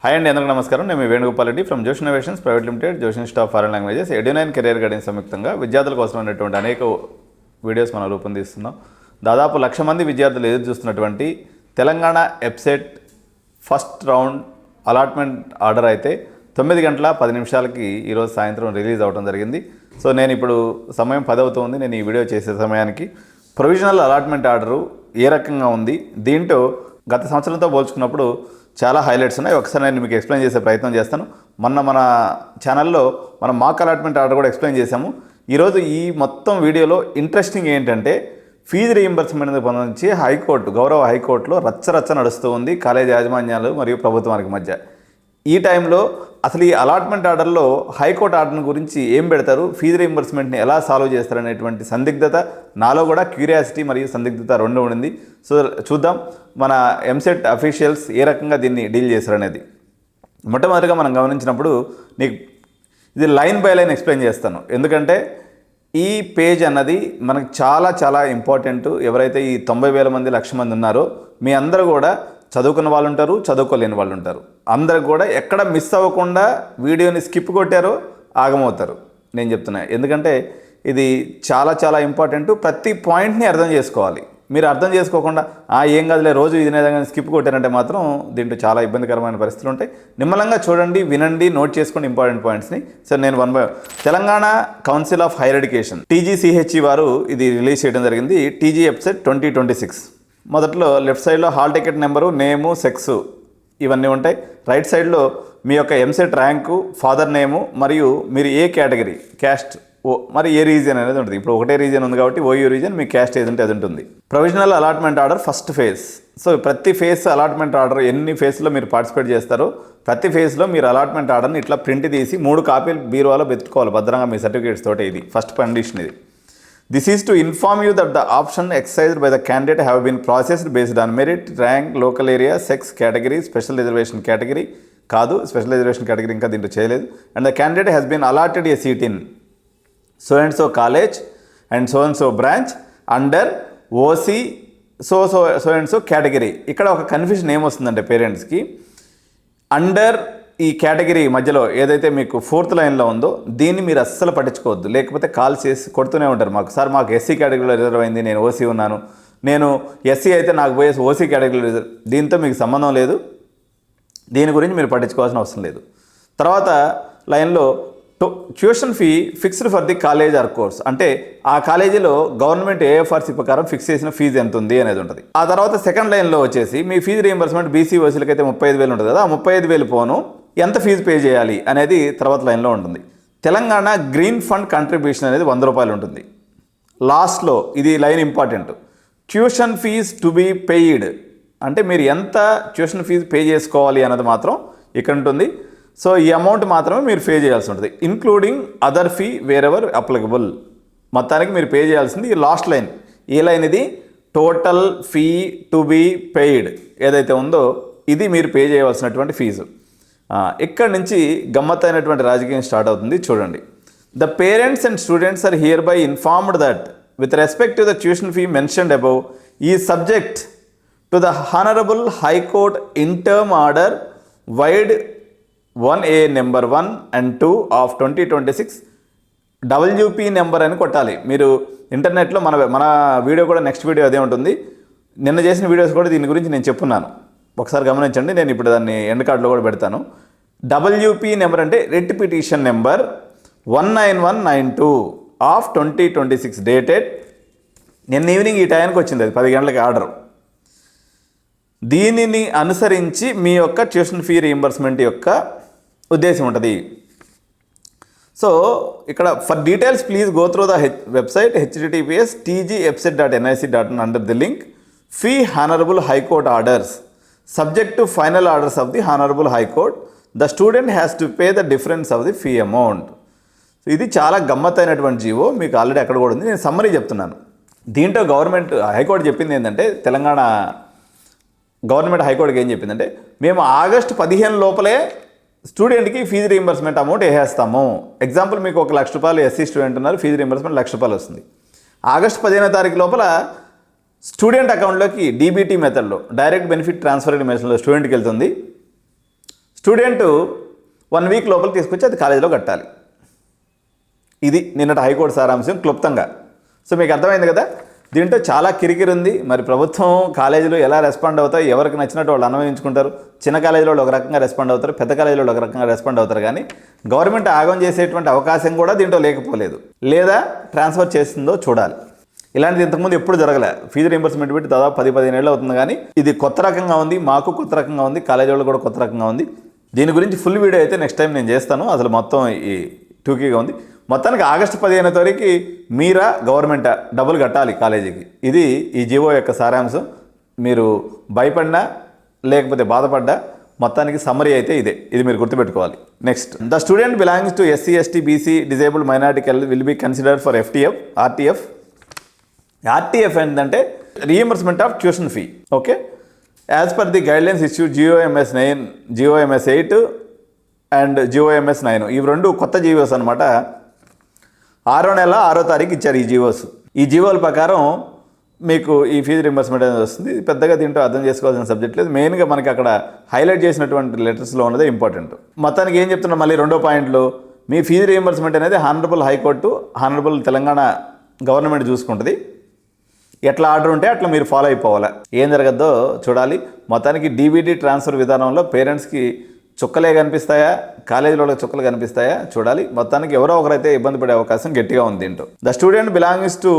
Hi అండి, అందరికీ నమస్కారం. నేను మీ Venugopal Reddy from Josh innovations private limited, Josh institute of foreign languages, Edunine career guidance సంయుక్తంగా విద్యార్థుల కోసం ఉన్నటువంటి అనేక వీడియోస్ మనం రూపొందిస్తున్నాం. దాదాపు 1,00,000 మంది విద్యార్థులు ఎదురు చూస్తున్నటువంటి Telangana EAPCET first round allotment order అయితే 9 గంటల 10 నిమిషాలకి ఈరోజు సాయంత్రం రిలీజ్ అవ్వడం జరిగింది. సో నేను ఇప్పుడు సమయం 10 అవుతుంది. నేను ఈ వీడియో చేసే సమయానికి ప్రొవిజనల్ అలాట్మెంట్ ఆర్డరు ఏ రకంగా ఉంది, దీంట్లో గత సంవత్సరంతో పోల్చుకున్నప్పుడు చాలా హైలైట్స్ ఉన్నాయి. ఒకసారి నేను మీకు ఎక్స్ప్లెయిన్ చేసే ప్రయత్నం చేస్తాను. మన ఛానల్లో మనం మాక్ అలాట్మెంట్ ఆర్డర్ కూడా ఎక్స్ప్లెయిన్ చేశాము. ఈరోజు ఈ మొత్తం వీడియోలో ఇంట్రెస్టింగ్ ఏంటంటే ఫీజు రీయింబర్స్మెంట్ సంబంధించి గౌరవ హైకోర్టులో రచ్చ నడుస్తూ ఉంది కాలేజీ యాజమాన్యాలు మరియు ప్రభుత్వానికి మధ్య. ఈ టైంలో అసలు ఈ అలాట్మెంట్ ఆర్డర్లో హైకోర్టు ఆర్డర్ గురించి ఏం పెడతారు, ఫీజు రీయింబర్స్మెంట్ని ఎలా సాల్వ్ చేస్తారు అనేటువంటి సందిగ్ధత నాలో కూడా క్యూరియాసిటీ మరియు సందిగ్ధత రెండు ఉండింది. సో చూద్దాం మన ఎంసెట్ అఫీషియల్స్ ఏ రకంగా దీన్ని డీల్ చేస్తారనేది. మొట్టమొదటిగా మనం గమనించినప్పుడు నీకు ఇది లైన్ బై లైన్ ఎక్స్ప్లెయిన్ చేస్తాను, ఎందుకంటే ఈ పేజ్ అన్నది మనకు చాలా ఇంపార్టెంట్. ఎవరైతే ఈ 90,000 మంది 1,00,000 మంది ఉన్నారో మీ అందరూ కూడా చదువుకున్న వాళ్ళు ఉంటారు, చదువుకోలేని వాళ్ళు ఉంటారు. అందరు కూడా ఎక్కడ మిస్ అవ్వకుండా వీడియోని స్కిప్ కొట్టారో ఆగమవుతారు. నేను చెప్తున్నా, ఎందుకంటే ఇది చాలా ఇంపార్టెంట్. ప్రతి పాయింట్ని అర్థం చేసుకోవాలి. మీరు అర్థం చేసుకోకుండా ఏం కాదులే రోజు ఇది విధంగా స్కిప్ కొట్టారంటే మాత్రం దీంట్లో చాలా ఇబ్బందికరమైన పరిస్థితులు ఉంటాయి. నిమ్మలంగా చూడండి, వినండి, నోట్ చేసుకోండి ఇంపార్టెంట్ పాయింట్స్ని. సార్ నేను Telangana council of higher education TGCHE వారు ఇది రిలీజ్ చేయడం జరిగింది. TG ఎప్సెట్ 2026. మొదట్లో లెఫ్ట్ సైడ్లో హాల్ టికెట్ నెంబరు, నేము, సెక్స్ ఇవన్నీ ఉంటాయి. రైట్ సైడ్లో మీ యొక్క ఎంసెట్ ర్యాంకు, ఫాదర్ నేము మరియు మీరు ఏ కేటగిరీ, క్యాస్ట్ మరి ఏ రీజియన్ అనేది ఉంటుంది. ఇప్పుడు ఒకటే రీజియన్ ఉంది కాబట్టి OU రీజియన్, మీ క్యాస్ట్ ఏది ఉంటే అది ఉంటుంది. Provisional allotment order first phase. So ప్రతి ఫేజ్ అలాట్మెంట్ ఆర్డర్ ఎన్ని ఫేజ్లో మీరు పార్టిసిపేట్ చేస్తారో ప్రతి ఫేజ్లో మీరు అలాట్మెంట్ ఆర్డర్ని ఇట్లా ప్రింట్ తీసి 3 కాపీలు బీరువాలో పెట్టుకోవాలి భద్రంగా మీ సర్టిఫికేట్స్ తోటి. ఇది ఫస్ట్ కండిషన్. ఇది This is to inform you that the option exercised by the candidate have been processed based on merit, rank, local area, sex category, special reservation category కాదు, స్పెషల్ రిజర్వేషన్ కేటగిరీ ఇంకా దీంట్లో చేయలేదు. And the candidate has been allotted a seat in so and so college and so branch under OC so and so category. ఇక్కడ ఒక confusion ఏమొస్తుందంటే పేరెంట్స్కి, under ఈ category మధ్యలో ఏదైతే మీకు 4th లైన్లో ఉందో దీన్ని మీరు అస్సలు పట్టించుకోవద్దు. లేకపోతే కాల్ చేసి కొడుతూనే ఉంటారు, మాకు SC కేటగిరీలో రిజర్వ్ అయింది, నేను OC ఉన్నాను, నేను SC అయితే నాకు పోయేసి OC కేటగిరీలో రిజర్వ్. దీంతో మీకు సంబంధం లేదు, దీని గురించి మీరు పట్టించుకోవాల్సిన అవసరం లేదు. తర్వాత లైన్లో tuition fee fixed for the college are course, అంటే ఆ కాలేజీలో గవర్నమెంట్ AFRC ప్రకారం ఫిక్స్ చేసిన ఫీజు ఎంత ఉంది అనేది ఉంటుంది. ఆ తర్వాత సెకండ్ లైన్లో వచ్చేసి మీ ఫీజు రీయింబర్స్మెంట్ BC OCలకి అయితే 35,000 ఉంటుంది కదా, ఆ 35,000 పోను ఎంత ఫీజు పే చేయాలి అనేది తర్వాత లైన్లో ఉంటుంది. తెలంగాణ గ్రీన్ ఫండ్ కంట్రిబ్యూషన్ అనేది 100 రూపాయలు ఉంటుంది. లాస్ట్లో ఇది line important, tuition fee to be paid, అంటే మీరు ఎంత ట్యూషన్ ఫీజు పే చేసుకోవాలి అన్నది మాత్రం ఇక్కడ ఉంటుంది. సో ఈ అమౌంట్ మాత్రమే మీరు పే చేయాల్సి ఉంటుంది, including other fee wherever applicable. మొత్తానికి మీరు పే చేయాల్సింది ఈ లాస్ట్ లైన్. ఈ లైన్ ఇది total fee to be paid ఏదైతే ఉందో ఇది మీరు పే చేయవలసినటువంటి ఫీజు. ఇక్కడ నుంచి గమ్మత్తైనటువంటి రాజకీయం స్టార్ట్ అవుతుంది. చూడండి, the parents and students are here by informed that with respect to the tuition fee mentioned above ఈ subject to the honourable high court in term order vide 1A number 1 and 2 ఆఫ్ 2026 WP number అని కొట్టాలి. మీరు ఇంటర్నెట్లో మన video కూడా next video అదే ఉంటుంది. నిన్న చేసిన వీడియోస్ కూడా దీని గురించి నేను చెప్పున్నాను, ఒకసారి గమనించండి. నేను ఇప్పుడు దాన్ని ఎండ్ కార్డులో కూడా పెడతాను. WP నెంబర్ అంటే writ petition number 19192 of 2026 dated నిన్న ఈవినింగ్ ఈ టైంకి వచ్చింది, అది 10 గంటలకి ఆర్డర్. దీనిని అనుసరించి మీ యొక్క ట్యూషన్ ఫీ రీయింబర్స్మెంట్ యొక్క ఉద్దేశం ఉంటుంది. సో ఇక్కడ for details please go through the website https tgepset.nic.in under the link fee honourable high court orders subject to final orders of the honourable high court the student has to pay the difference of the fee amount. So ఇది చాలా గమ్మత్తైనటువంటి GO, మీకు already అక్కడ కూడా ఉంది. నేను summary చెప్తున్నాను. దీంట్లో high court చెప్పింది ఏంటంటే, తెలంగాణ గవర్నమెంట్ హైకోర్టుకి ఏం చెప్పిందంటే, మేము ఆగస్టు 15 లోపలే స్టూడెంట్కి ఫీజు రీయింబర్స్మెంట్ అమౌంట్ వేసేస్తాము. ఎగ్జాంపుల్ మీకు 1,00,000 రూపాయలు SC స్టూడెంట్ ఉన్నారు, ఫీజు రీయింబర్స్మెంట్ 1,00,000 రూపాయలు వస్తుంది. ఆగస్టు 15వ తారీఖు లోపల స్టూడెంట్ అకౌంట్లోకి DBT మెథడ్లో డైరెక్ట్ బెనిఫిట్ ట్రాన్స్ఫర్ మెథడ్లో స్టూడెంట్కి వెళ్తుంది. స్టూడెంట్ 1 వీక్ లోపల తీసుకొచ్చి అది కాలేజీలో కట్టాలి. ఇది నిన్నటి హైకోర్టు సారాంశం క్లుప్తంగా. సో మీకు అర్థమైంది కదా. దీంట్లో చాలా కిరికిరి ఉంది. మరి ప్రభుత్వం కాలేజీలు ఎలా రెస్పాండ్ అవుతాయి, ఎవరికి నచ్చినట్టు వాళ్ళు అన్వయించుకుంటారు. చిన్న కాలేజీలో ఒక రకంగా రెస్పాండ్ అవుతారు, పెద్ద కాలేజీలో ఒక రకంగా రెస్పాండ్ అవుతారు. కానీ గవర్నమెంట్ ఆగం చేసేటువంటి అవకాశం కూడా దీంట్లో లేకపోలేదు, లేదా ట్రాన్స్ఫర్ చేస్తుందో చూడాలి. ఇలాంటిది ఇంతకుముందు ఎప్పుడు జరగలే. ఫీజు రీయింబర్స్మెంట్ పెట్టి దాదాపు 10-15 ఏళ్ళు అవుతుంది. కానీ ఇది కొత్త రకంగా ఉంది, మాకు కొత్త రకంగా ఉంది, కాలేజీ వాళ్ళు కూడా కొత్త రకంగా ఉంది. దీని గురించి ఫుల్ వీడియో అయితే నెక్స్ట్ టైం నేను చేస్తాను. అసలు మొత్తం ఈ టూకీగా ఉంది. మొత్తానికి ఆగస్టు 15వ తారీఖు మీరా గవర్నమెంటా డబ్బులు కట్టాలి కాలేజీకి. ఇది ఈ జీవో యొక్క సారాంశం. మీరు భయపడినా లేకపోతే బాధపడ్డా మొత్తానికి సమ్మరీ అయితే ఇదే. ఇది మీరు గుర్తుపెట్టుకోవాలి. Next, the student belongs to SC, ST, BC, disabled minority will be considered for RTF. RTF ఏంటంటే reimbursement of tuition fee. Okay, as per the guidelines issued GOMS 9, GOMS 8 and GOMS 9. ఇవి 2 కొత్త GOs అనమాట. 6వ నెల 6వ తారీఖు ఇచ్చారు ఈ జీవోస్. ఈ జీవోల ప్రకారం మీకు ఈ ఫీజు రీయింబర్స్మెంట్ అనేది వస్తుంది. పెద్దగా దీంట్లో అర్థం చేసుకోవాల్సిన సబ్జెక్ట్ లేదు. మెయిన్గా మనకి అక్కడ హైలైట్ చేసినటువంటి లెటర్స్లో ఉన్నదే ఇంపార్టెంట్. మొత్తానికి ఏం చెప్తున్నా మళ్ళీ 2వ పాయింట్లో, మీ ఫీజు రీయింబర్స్మెంట్ అనేది honourable high court, honourable Telangana government చూసుకుంటుంది. ఎట్లా ఆర్డర్ ఉంటే అట్లా మీరు ఫాలో అయిపోవాలా. ఏం జరగద్దో చూడాలి. మొత్తానికి DVD ట్రాన్స్ఫర్ విధానంలో పేరెంట్స్కి చుక్కలే కనిపిస్తాయా, కాలేజీలో చుక్కలు కనిపిస్తాయా చూడాలి. మొత్తానికి ఎవరో ఒకరైతే ఇబ్బంది పడే అవకాశం గట్టిగా ఉంది దీంట్లో. The student belongs to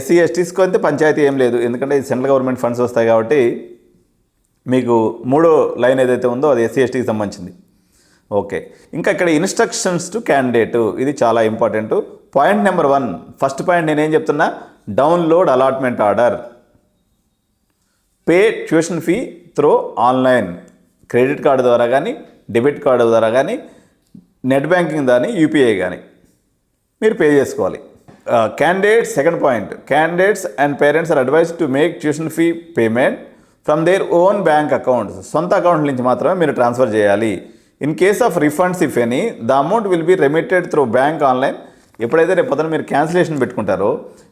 SC, STస్కి అయితే పంచాయతీ ఏం లేదు, ఎందుకంటే ఇది సెంట్రల్ గవర్నమెంట్ ఫండ్స్ వస్తాయి కాబట్టి. మీకు 3వ లైన్ ఏదైతే ఉందో అది SC, STకి సంబంధించింది. ఓకే, ఇంకా ఇక్కడ ఇన్స్ట్రక్షన్స్ టు క్యాండిడేట్, ఇది చాలా important. Point number 1, first point నేనేం చెప్తున్నా, download allotment order, pay tuition fee through online, credit card ద్వారా కానీ, డెబిట్ కార్డు ద్వారా కానీ, నెట్ బ్యాంకింగ్ కానీ, UPI కానీ మీరు పే చేసుకోవాలి. Candidates, second point, candidates and parents are advised to make tuition fee payment from their own bank accounts, సొంత account నుంచి మాత్రమే మీరు ట్రాన్స్ఫర్ చేయాలి. In case of refunds if any, the amount will be remitted through bank online. ఎప్పుడైతే రేపు పొద్దున మీరు cancellation పెట్టుకుంటారో,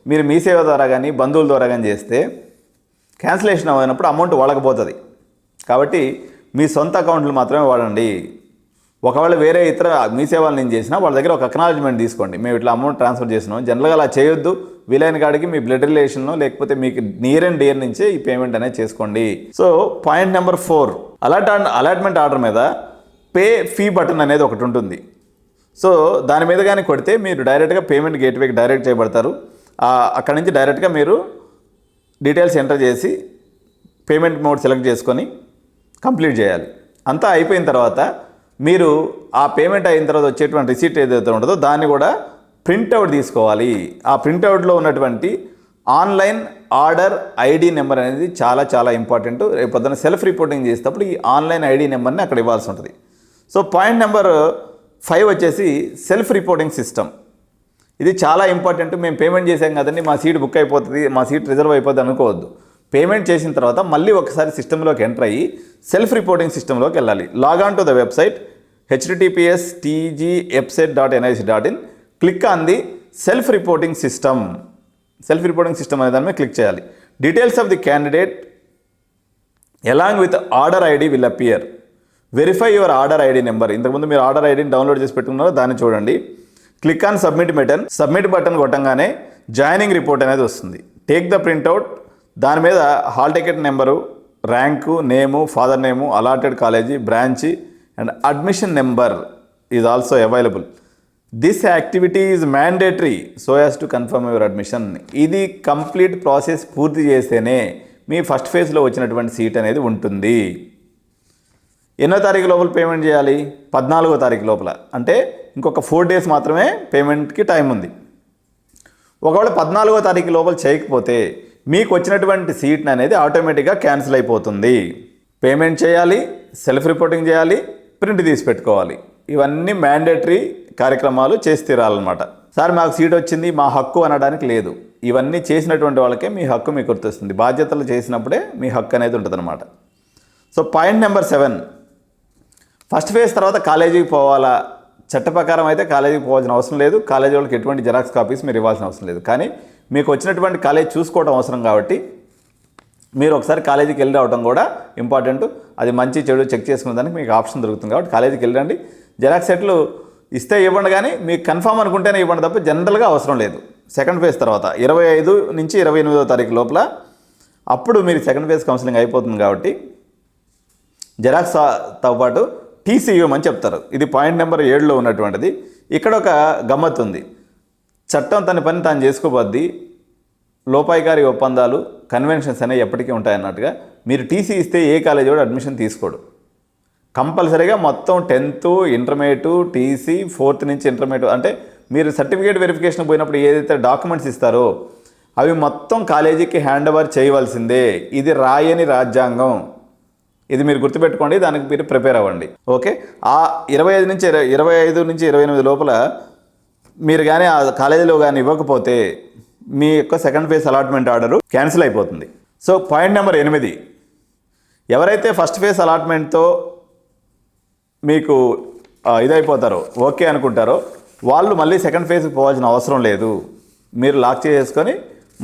మీరు మీ సేవ ద్వారా కానీ బంధువుల ద్వారా కానీ చేస్తే క్యాన్సిలేషన్ అయినప్పుడు అమౌంట్ వాళ్ళకి పోతుంది. కాబట్టి మీ సొంత అకౌంట్లు మాత్రమే వాడండి. ఒకవేళ వేరే ఇతర మీ సేవలు నేను చేసినా వాళ్ళ దగ్గర ఒక అక్నాలజ్మెంట్ తీసుకోండి, మేము ఇట్లా అమౌంట్ ట్రాన్స్ఫర్ చేసినాం. జనరల్గా అలా చేయొద్దు. వీలైన కాడికి మీ బ్లడ్ రిలేషన్లో లేకపోతే మీకు నియర్ అండ్ డియర్ నుంచే ఈ పేమెంట్ అనేది చేసుకోండి. So point number 4, allotment order మీద పే ఫీ బటన్ అనేది ఒకటి ఉంటుంది. సో దాని మీద కానీ కొడితే మీరు డైరెక్ట్గా పేమెంట్ గేట్వేకి డైరెక్ట్ చేయబడతారు. అక్కడి నుంచి డైరెక్ట్గా మీరు డీటెయిల్స్ ఎంటర్ చేసి పేమెంట్ మోడ్ సెలెక్ట్ చేసుకొని కంప్లీట్ చేయాలి. అంతా అయిపోయిన తర్వాత మీరు ఆ పేమెంట్ అయిన తర్వాత వచ్చేటువంటి రిసీట్ ఏదైతే ఉంటుందో దాన్ని కూడా ప్రింట్అవుట్ తీసుకోవాలి. ఆ ప్రింట్అవుట్లో ఉన్నటువంటి ఆన్లైన్ ఆర్డర్ ID నెంబర్ అనేది చాలా చాలా ఇంపార్టెంట్. రేపు పొద్దున సెల్ఫ్ రిపోర్టింగ్ చేసేటప్పుడు ఈ ఆన్లైన్ ID నెంబర్ని అక్కడ ఇవ్వాల్సి ఉంటుంది. సో పాయింట్ నెంబర్ 5 వచ్చేసి సెల్ఫ్ రిపోర్టింగ్ సిస్టమ్. ఇది చాలా ఇంపార్టెంట్. మేము పేమెంట్ చేసాం కదండి, మా సీట్ బుక్ అయిపోతుంది, మా సీట్ రిజర్వ్ అయిపోతుంది అనుకోవద్దు. పేమెంట్ చేసిన తర్వాత మళ్ళీ ఒకసారి సిస్టంలోకి ఎంటర్ అయ్యి సెల్ఫ్ రిపోర్టింగ్ సిస్టంలోకి వెళ్ళాలి. Logon to the website https://tgfset.nic.in, click on the self reporting system. Self reporting system అనే దాని మీద క్లిక్ చేయాలి. Details of the candidate along with order ID will appear. Verify your order ID number. ఇంతకుముందు మీరు order ఐడిని download చేసి పెట్టుకున్నారో దాన్ని చూడండి. క్లిక్ ఆన్ సబ్మిట్ బటన్ కొట్టంగానే జాయినింగ్ రిపోర్ట్ అనేది వస్తుంది. Take the printout. దాని మీద hall ticket number, rank, name, father name, allotted college, branch and admission number is also available. This activity is mandatory so as to confirm your admission. ఇది complete process పూర్తి చేస్తేనే మీ first ఫేజ్లో వచ్చినటువంటి seat అనేది ఉంటుంది. ఎన్నో తారీఖు లోపల పేమెంట్ చేయాలి? 14వ తారీఖు లోపల. అంటే ఇంకొక 4 days మాత్రమే పేమెంట్కి టైం ఉంది. ఒకవేళ 14వ తారీఖు లోపల చేయకపోతే మీకు వచ్చినటువంటి సీట్ అనేది ఆటోమేటిక్గా క్యాన్సిల్ అయిపోతుంది. పేమెంట్ చేయాలి, సెల్ఫ్ రిపోర్టింగ్ చేయాలి, ప్రింట్ తీసి పెట్టుకోవాలి. ఇవన్నీ మ్యాండేటరీ కార్యక్రమాలు చేసి తీరాలన్నమాట. సార్ మాకు సీట్ వచ్చింది, మా హక్కు అనడానికి లేదు. ఇవన్నీ చేసినటువంటి వాళ్ళకే మీ హక్కు మీకు గుర్తొస్తుంది. బాధ్యతలు చేసినప్పుడే మీ హక్కు అనేది ఉంటుందన్నమాట. So point number 7, first phase తర్వాత కాలేజీకి పోవాలా? చట్ట ప్రకారం అయితే కాలేజీకి పోవాల్సిన అవసరం లేదు. కాలేజీ వాళ్ళకి ఎటువంటి జెరాక్స్ కాపీస్ మీరు ఇవ్వాల్సిన అవసరం లేదు. కానీ మీకు వచ్చినటువంటి కాలేజ్ చూసుకోవడం అవసరం కాబట్టి మీరు ఒకసారి కాలేజీకి వెళ్ళి రావడం కూడా ఇంపార్టెంట్. అది మంచి చెడు చెక్ చేసుకునే దానికి మీకు ఆప్షన్ దొరుకుతుంది కాబట్టి కాలేజీకి వెళ్ళండి. జెరాక్స్ సెట్లు ఇస్తే ఇవ్వండి, కానీ మీకు కన్ఫామ్ అనుకుంటేనే ఇవ్వండి తప్ప జనరల్గా అవసరం లేదు. సెకండ్ ఫేజ్ తర్వాత 25 నుంచి 28వ తారీఖు లోపల అప్పుడు మీరు సెకండ్ ఫేజ్ కౌన్సిలింగ్ అయిపోతుంది కాబట్టి జెరాక్స్తో పాటు టీసీ ఇవ్వమని చెప్తారు. ఇది పాయింట్ నెంబర్ 7లో ఉన్నటువంటిది. ఇక్కడ ఒక గమ్మత్తు ఉంది. చట్టం తన పని తాను చేసుకోబోద్ది, లోపాయికారి ఒప్పందాలు కన్వెన్షన్స్ అనేవి ఎప్పటికీ ఉంటాయన్నట్టుగా మీరు టీసీ ఇస్తే ఏ కాలేజీ కూడా అడ్మిషన్ తీసుకోడు. కంపల్సరీగా మొత్తం 10th ఇంటర్మీడియట్ టీసీ 4th నుంచి ఇంటర్మీడియట్ అంటే మీరు సర్టిఫికేట్ వెరిఫికేషన్ పోయినప్పుడు ఏదైతే డాక్యుమెంట్స్ ఇస్తారో అవి మొత్తం కాలేజీకి హ్యాండ్ ఓవర్ చేయవలసిందే. ఇది రాయని రాజ్యాంగం. ఇది మీరు గుర్తుపెట్టుకోండి, దానికి మీరు ప్రిపేర్ అవ్వండి. ఓకే, ఆ 25 నుంచి 28 లోపల మీరు కానీ ఆ కాలేజీలో కానీ ఇవ్వకపోతే మీ యొక్క second phase allotment order cancel అయిపోతుంది. సో పాయింట్ నెంబర్ 8, ఎవరైతే ఫస్ట్ ఫేజ్ అలాట్మెంట్తో మీకు ఇదైపోతారో ఓకే అనుకుంటారో వాళ్ళు మళ్ళీ సెకండ్ ఫేజ్కి పోవాల్సిన అవసరం లేదు. మీరు లాక్ చేసుకొని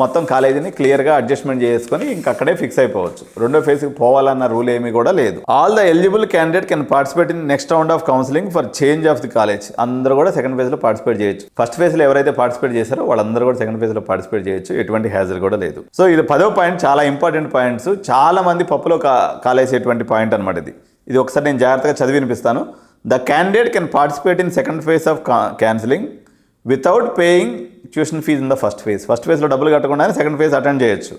మొత్తం కాలేజీని క్లియర్గా అడ్జస్ట్మెంట్ చేసుకొని ఇంకక్కడే ఫిక్స్ అయిపోవచ్చు. రెండో ఫేజ్కి పోవాలన్న రూల్ ఏమీ కూడా లేదు. All the eligible candidate can participate in next round of counselling for change of the college. అందరూ కూడా సెకండ్ ఫేజ్లో పార్టిసిపేట్ చేయొచ్చు. ఫస్ట్ ఫేజ్లో ఎవరైతే పార్టిసిపేట్ చేశారో వాళ్ళందరూ కూడా సెకండ్ ఫేజ్లో పార్టిసిపేట్ చేయొచ్చు. ఎటువంటి హ్యాజర్ కూడా లేదు. సో ఇది 10వ పాయింట్, చాలా ఇంపార్టెంట్ పాయింట్స్. చాలా మంది పప్పులో కాలేసేటువంటి పాయింట్ అనమాట ఇది ఒకసారి నేను జాగ్రత్తగా చదివి వినిపిస్తాను. The candidate can participate in second phase of counselling without paying tuition fees in the first phase. First ఫేజ్లో డబ్బులు కట్టకుండానే సెకండ్ ఫేజ్ అటెండ్ చేయొచ్చు.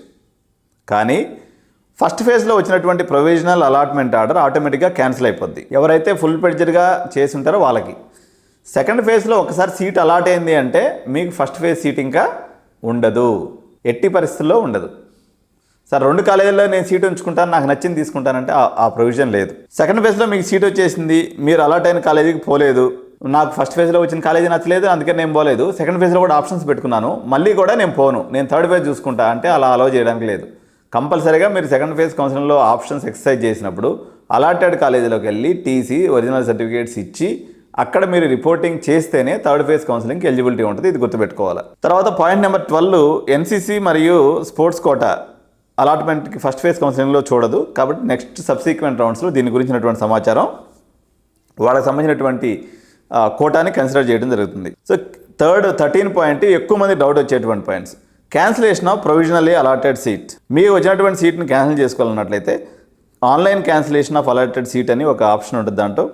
కానీ ఫస్ట్ ఫేజ్లో వచ్చినటువంటి ప్రొవిజనల్ అలాట్మెంట్ ఆర్డర్ ఆటోమేటిక్గా క్యాన్సిల్ అయిపోద్ది. ఎవరైతే ఫుల్ ప్లెడ్జ్డ్గా చేసి ఉంటారో వాళ్ళకి. సెకండ్ ఫేజ్లో ఒకసారి సీట్ అలాట్ అయింది అంటే మీకు ఫస్ట్ ఫేజ్ సీట్ ఇంకా ఉండదు, ఎట్టి పరిస్థితుల్లో ఉండదు. సార్ 2 కాలేజీల్లో నేను సీట్ ఉంచుకుంటాను, నాకు నచ్చింది తీసుకుంటానంటే ఆ ప్రొవిజన్ లేదు. సెకండ్ ఫేజ్లో మీకు సీట్ వచ్చేసింది, మీరు అలాట్ అయిన కాలేజీకి పోలేదు, నాకు ఫస్ట్ ఫేజ్లో వచ్చిన కాలేజీ నచ్చలేదు అందుకే నేను పోలేదు, సెకండ్ ఫేజ్లో కూడా ఆప్షన్స్ పెట్టుకున్నాను, మళ్ళీ కూడా నేను పోను, నేను థర్డ్ ఫేజ్ చూసుకుంటా అంటే అలా అలౌ చేయడానికి లేదు. కంపల్సరీగా మీరు సెకండ్ ఫేజ్ కౌన్సిలింగ్లో ఆప్షన్స్ ఎక్సర్సైజ్ చేసినప్పుడు అలాటెడ్ కాలేజీలోకి వెళ్ళి టీసీ ఒరిజినల్ సర్టిఫికేట్స్ ఇచ్చి అక్కడ మీరు రిపోర్టింగ్ చేస్తేనే థర్డ్ ఫేజ్ కౌన్సిలింగ్కి ఎలిజిబిలిటీ ఉంటుంది. ఇది గుర్తుపెట్టుకోవాలి. తర్వాత పాయింట్ నెంబర్ 12, ఎన్సీసీ మరియు స్పోర్ట్స్ కోటా అలాట్మెంట్కి ఫస్ట్ ఫేజ్ కౌన్సిలింగ్లో చూడదు. కాబట్టి నెక్స్ట్ సబ్సీక్వెంట్ రౌండ్స్లో దీని గురించినటువంటి సమాచారం వాళ్ళకి సంబంధించినటువంటి కోటాని కన్సిడర్ చేయడం జరుగుతుంది. సో 13 పాయింట్ ఎక్కువ మంది డౌట్ వచ్చేటువంటి points. Cancellation of provisionally allotted seat. మీకు వచ్చినటువంటి సీట్ని క్యాన్సిల్ చేసుకోవాలన్నట్లయితే online cancellation of allotted seat అని ఒక ఆప్షన్ ఉంటుంది. దాంట్లో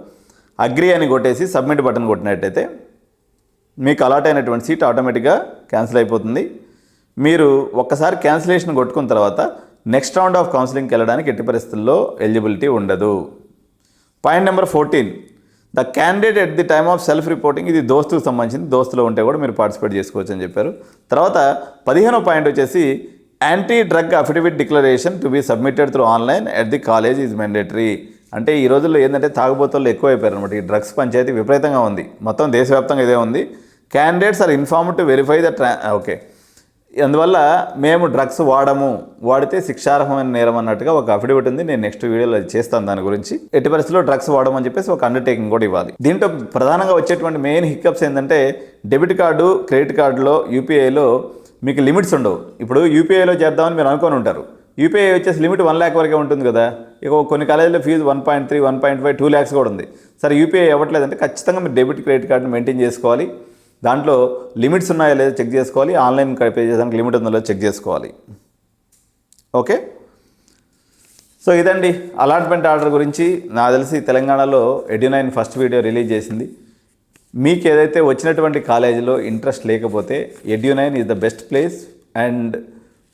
అగ్రీ అని కొట్టేసి సబ్మిట్ బటన్ కొట్టినట్టయితే మీకు అలాట్ అయినటువంటి సీట్ ఆటోమేటిక్గా క్యాన్సిల్ అయిపోతుంది. మీరు ఒక్కసారి క్యాన్సిలేషన్ కొట్టుకున్న తర్వాత నెక్స్ట్ రౌండ్ ఆఫ్ కౌన్సిలింగ్కి వెళ్ళడానికి ఎట్టి పరిస్థితుల్లో ఎలిజిబిలిటీ ఉండదు. Point number 14, the candidate at the time of self reporting. ఇది దోస్తుకు సంబంధించింది, దోస్తులో ఉంటే కూడా మీరు పార్టిసిపేట్ చేసుకోవచ్చు అని చెప్పారు. తర్వాత 15వ పాయింట్ వచ్చేసి anti drug affidavit declaration to be submitted through online at the college is mandatory. అంటే ఈ రోజుల్లో ఏంటంటే తాగుబోతులు ఎక్కువైపోయారు అనమాట. ఈ డ్రగ్స్ పంచాయతీ విపరీతంగా ఉంది, మొత్తం దేశవ్యాప్తంగా ఇదే ఉంది. Candidates are informed to verify the okay, అందువల్ల మేము డ్రగ్స్ వాడితే శిక్షార్హమైన నేరం అన్నట్టుగా ఒక అఫిడవిట్ ఉంది. నేను నెక్స్ట్ వీడియోలో చేస్తాను దాని గురించి. ఎట్టి పరిస్థితుల్లో డ్రగ్స్ వాడమని చెప్పేసి ఒక అండర్టేకింగ్ కూడా ఇవ్వాలి. దీంట్లో ప్రధానంగా వచ్చేటువంటి మెయిన్ హిక్అప్స్ ఏంటంటే డెబిట్ కార్డు, క్రెడిట్ కార్డులో, యూపీఐలో మీకు లిమిట్స్ ఉండవు. ఇప్పుడు యూపీఐలో చేద్దామని మీరు అనుకొని ఉంటారు. యూపీఐ వచ్చేసి లిమిట్ 1 lakh వరకే ఉంటుంది కదా. ఇక కొన్ని కాలేజీలో ఫీజు 1.3, 1.5, 2 lakhs కూడా ఉంది. సరే యూపీఐ ఇవ్వట్లేదంటే ఖచ్చితంగా మీరు డెబిట్, క్రెడిట్ కార్డుని మెయింటైన్ చేసుకోవాలి. దాంట్లో లిమిట్స్ ఉన్నాయో లేదో చెక్ చేసుకోవాలి. ఆన్లైన్ పే చేయడానికి లిమిట్ ఉందో లేదో చెక్ చేసుకోవాలి. ఓకే, సో ఇదండి అలాట్మెంట్ ఆర్డర్ గురించి. నాకు తెలిసి తెలంగాణలో ఎడ్యు9 ఫస్ట్ వీడియో రిలీజ్ చేసింది. మీకు ఏదైతే వచ్చినటువంటి కాలేజీలో ఇంట్రెస్ట్ లేకపోతే Edu9 is the best place and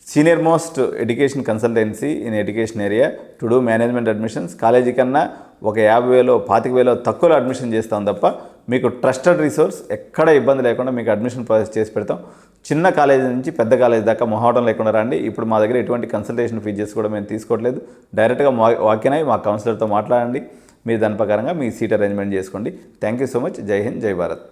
senior most education consultancy in education area to do management admissions. College కన్నా ఒక 50,000, 25,000 తక్కువలో అడ్మిషన్ చేస్తాం తప్ప మీకు ట్రస్టెడ్ రిసోర్స్, ఎక్కడ ఇబ్బంది లేకుండా మీకు అడ్మిషన్ ప్రాసెస్ చేసి పెడతాం. చిన్న కాలేజీ నుంచి పెద్ద కాలేజీ దాకా మొహమాటం లేకుండా రండి. ఇప్పుడు మా దగ్గర ఎటువంటి కన్సల్టేషన్ ఫీజెస్ కూడా మేము తీసుకోవట్లేదు. డైరెక్ట్గా వాకిన్ అయ్యి మా కౌన్సిలర్తో మాట్లాడండి. మీరు దాని ప్రకారంగా మీ సీట్ అరేంజ్మెంట్ చేసుకోండి. Thank you so much. జై హింద్, జై భారత్.